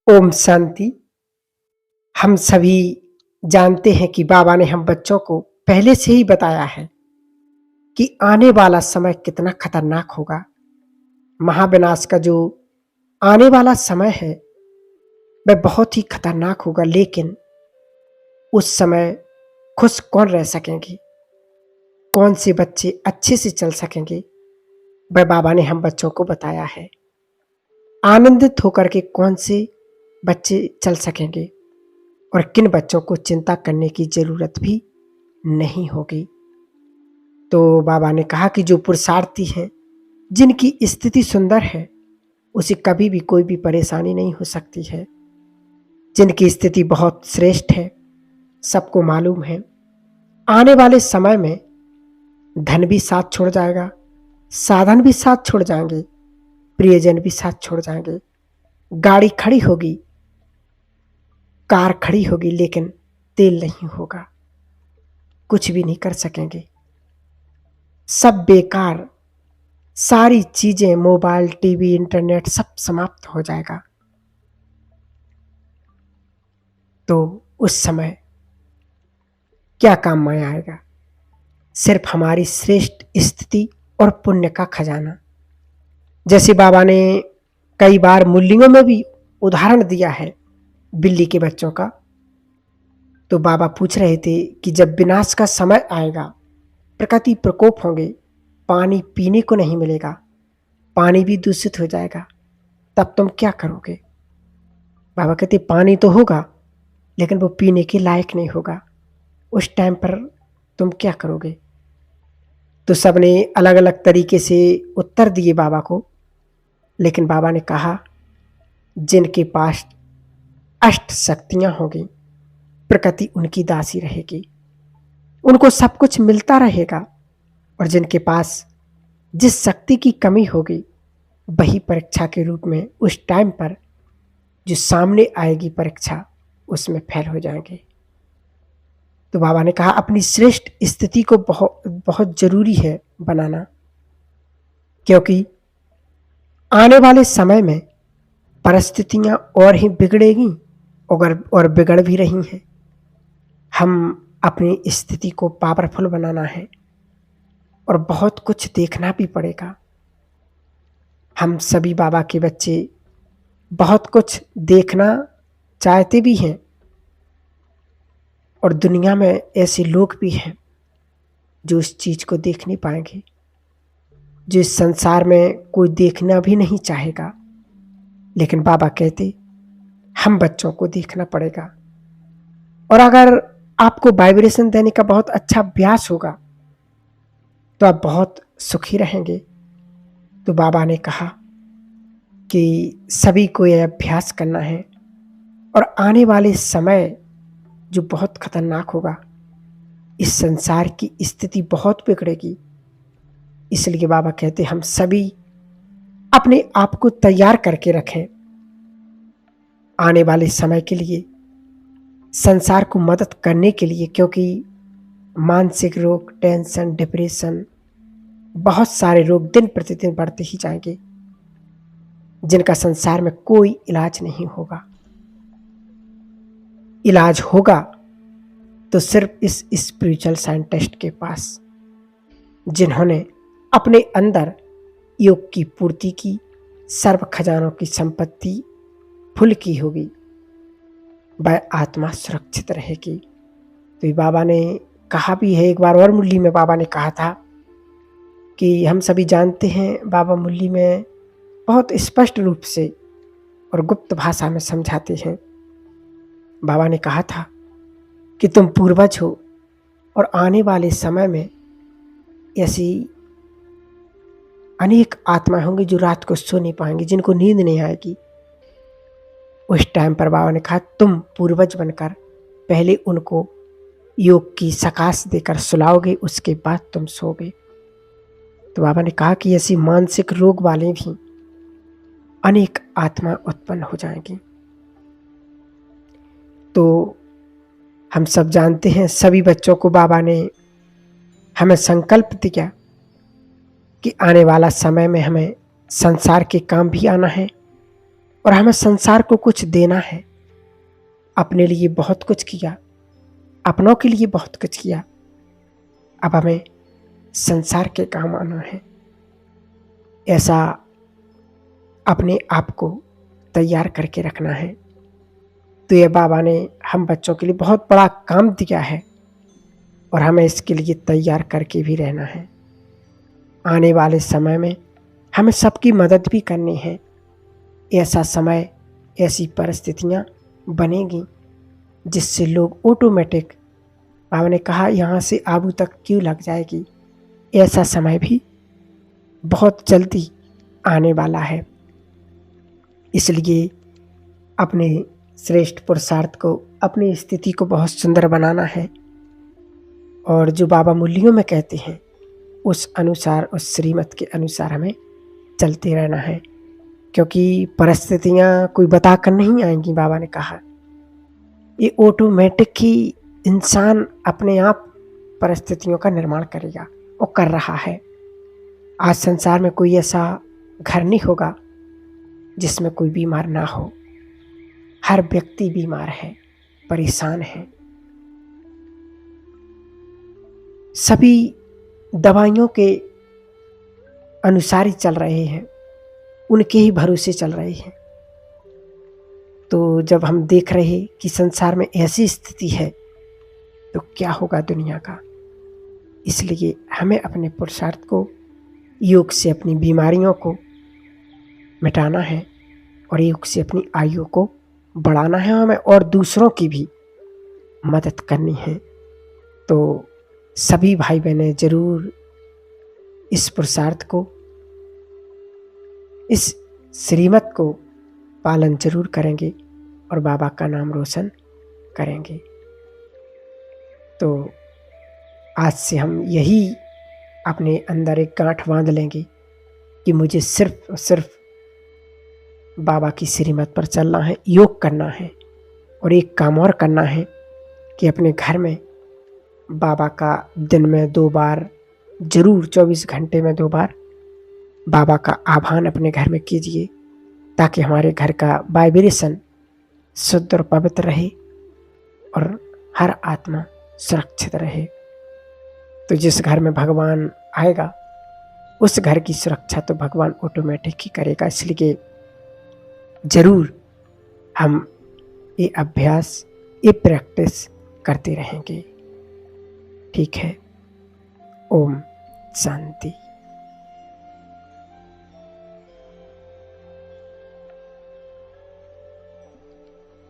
ओम शांति। हम सभी जानते हैं कि बाबा ने हम बच्चों को पहले से ही बताया है कि आने वाला समय कितना खतरनाक होगा। महाविनाश का जो आने वाला समय है वह बहुत ही खतरनाक होगा, लेकिन उस समय खुश कौन रह सकेंगे, कौन से बच्चे अच्छे से चल सकेंगे, वह बाबा ने हम बच्चों को बताया है। आनंदित होकर के कौन से बच्चे चल सकेंगे और किन बच्चों को चिंता करने की ज़रूरत भी नहीं होगी। तो बाबा ने कहा कि जो पुरुषार्थी हैं, जिनकी स्थिति सुंदर है, उसे कभी भी कोई भी परेशानी नहीं हो सकती है। जिनकी स्थिति बहुत श्रेष्ठ है, सबको मालूम है, आने वाले समय में धन भी साथ छोड़ जाएगा, साधन भी साथ छोड़ जाएंगे, प्रियजन भी साथ छोड़ जाएंगे। गाड़ी खड़ी होगी, कार खड़ी होगी, लेकिन तेल नहीं होगा, कुछ भी नहीं कर सकेंगे, सब बेकार। सारी चीजें, मोबाइल, टीवी, इंटरनेट, सब समाप्त हो जाएगा। तो उस समय क्या काम में आएगा? सिर्फ हमारी श्रेष्ठ स्थिति और पुण्य का खजाना। जैसे बाबा ने कई बार मुरलियों में भी उदाहरण दिया है बिल्ली के बच्चों का। तो बाबा पूछ रहे थे कि जब विनाश का समय आएगा, प्रकृति प्रकोप होंगे, पानी पीने को नहीं मिलेगा, पानी भी दूषित हो जाएगा, तब तुम क्या करोगे? बाबा कहते पानी तो होगा, लेकिन वो पीने के लायक नहीं होगा। उस टाइम पर तुम क्या करोगे? तो सबने अलग अलग तरीके से उत्तर दिए बाबा को, लेकिन बाबा ने कहा जिनके पास अष्ट शक्तियां होंगी, प्रकृति उनकी दासी रहेगी, उनको सब कुछ मिलता रहेगा, और जिनके पास जिस शक्ति की कमी होगी, वही परीक्षा के रूप में उस टाइम पर जो सामने आएगी परीक्षा, उसमें फेल हो जाएंगे। तो बाबा ने कहा अपनी श्रेष्ठ स्थिति को बहुत बहुत जरूरी है बनाना, क्योंकि आने वाले समय में परिस्थितियां और ही बिगड़ेगी और बिगड़ भी रही हैं। हम अपनी स्थिति को पावरफुल बनाना है और बहुत कुछ देखना भी पड़ेगा। हम सभी बाबा के बच्चे बहुत कुछ देखना चाहते भी हैं, और दुनिया में ऐसे लोग भी हैं जो इस चीज़ को देख नहीं पाएंगे, जो इस संसार में कोई देखना भी नहीं चाहेगा। लेकिन बाबा कहते हम बच्चों को देखना पड़ेगा, और अगर आपको वाइब्रेशन देने का बहुत अच्छा अभ्यास होगा तो आप बहुत सुखी रहेंगे। तो बाबा ने कहा कि सभी को यह अभ्यास करना है, और आने वाले समय जो बहुत खतरनाक होगा, इस संसार की स्थिति बहुत बिगड़ेगी। इसलिए बाबा कहते हम सभी अपने आप को तैयार करके रखें आने वाले समय के लिए, संसार को मदद करने के लिए, क्योंकि मानसिक रोग, टेंशन, डिप्रेशन, बहुत सारे रोग दिन प्रतिदिन बढ़ते ही जाएंगे, जिनका संसार में कोई इलाज नहीं होगा। इलाज होगा तो सिर्फ इस स्पिरिचुअल साइंटिस्ट के पास, जिन्होंने अपने अंदर योग की पूर्ति की, सर्व खजानों की संपत्ति फुल की होगी, वह आत्मा सुरक्षित रहेगी। तो बाबा ने कहा भी है, एक बार और मुरली में बाबा ने कहा था कि हम सभी जानते हैं, बाबा मुरली में बहुत स्पष्ट रूप से और गुप्त भाषा में समझाते हैं। बाबा ने कहा था कि तुम पूर्वज हो, और आने वाले समय में ऐसी अनेक आत्माएं होंगी जो रात को सो नहीं पाएंगी, जिनको नींद नहीं आएगी। उस टाइम पर बाबा ने कहा तुम पूर्वज बनकर पहले उनको योग की सकाश देकर सुलाओगे, उसके बाद तुम सोगे। तो बाबा ने कहा कि ऐसी मानसिक रोग वाले भी अनेक आत्मा उत्पन्न हो जाएंगी। तो हम सब जानते हैं, सभी बच्चों को बाबा ने हमें संकल्प दिया कि आने वाला समय में हमें संसार के काम भी आना है, और हमें संसार को कुछ देना है। अपने लिए बहुत कुछ किया, अपनों के लिए बहुत कुछ किया, अब हमें संसार के काम आना है। ऐसा अपने आप को तैयार करके रखना है। तो ये बाबा ने हम बच्चों के लिए बहुत बड़ा काम दिया है और हमें इसके लिए तैयार करके भी रहना है। आने वाले समय में हमें सबकी मदद भी करनी है। ऐसा समय, ऐसी परिस्थितियां बनेगी जिससे लोग ऑटोमेटिक, बाबा ने कहा यहाँ से आबू तक क्यों लग जाएगी। ऐसा समय भी बहुत जल्दी आने वाला है। इसलिए अपने श्रेष्ठ पुरुषार्थ को, अपनी स्थिति को बहुत सुंदर बनाना है और जो बाबा मूल्यों में कहते हैं उस अनुसार, उस श्रीमत के अनुसार हमें चलते रहना है। क्योंकि परिस्थितियाँ कोई बताकर नहीं आएंगी। बाबा ने कहा ये ऑटोमेटिक ही इंसान अपने आप परिस्थितियों का निर्माण करेगा और कर रहा है। आज संसार में कोई ऐसा घर नहीं होगा जिसमें कोई बीमार ना हो। हर व्यक्ति बीमार है, परेशान है। सभी दवाइयों के अनुसार ही चल रहे हैं, उनके ही भरोसे चल रहे हैं। तो जब हम देख रहे कि संसार में ऐसी स्थिति है तो क्या होगा दुनिया का। इसलिए हमें अपने पुरुषार्थ को, योग से अपनी बीमारियों को मिटाना है और योग से अपनी आयु को बढ़ाना है हमें, और दूसरों की भी मदद करनी है। तो सभी भाई बहनें जरूर इस पुरुषार्थ को, इस श्रीमत को पालन जरूर करेंगे और बाबा का नाम रोशन करेंगे। तो आज से हम यही अपने अंदर एक गांठ बांध लेंगे कि मुझे सिर्फ और सिर्फ बाबा की श्रीमत पर चलना है, योग करना है। और एक काम और करना है कि अपने घर में बाबा का दिन में 2 बार जरूर, 24 घंटे में 2 बार बाबा का आह्वान अपने घर में कीजिए, ताकि हमारे घर का वाइब्रेशन शुद्ध और पवित्र रहे और हर आत्मा सुरक्षित रहे। तो जिस घर में भगवान आएगा उस घर की सुरक्षा तो भगवान ऑटोमेटिक ही करेगा। इसलिए जरूर हम ये अभ्यास, ये प्रैक्टिस करते रहेंगे। ठीक है। ओम शांति।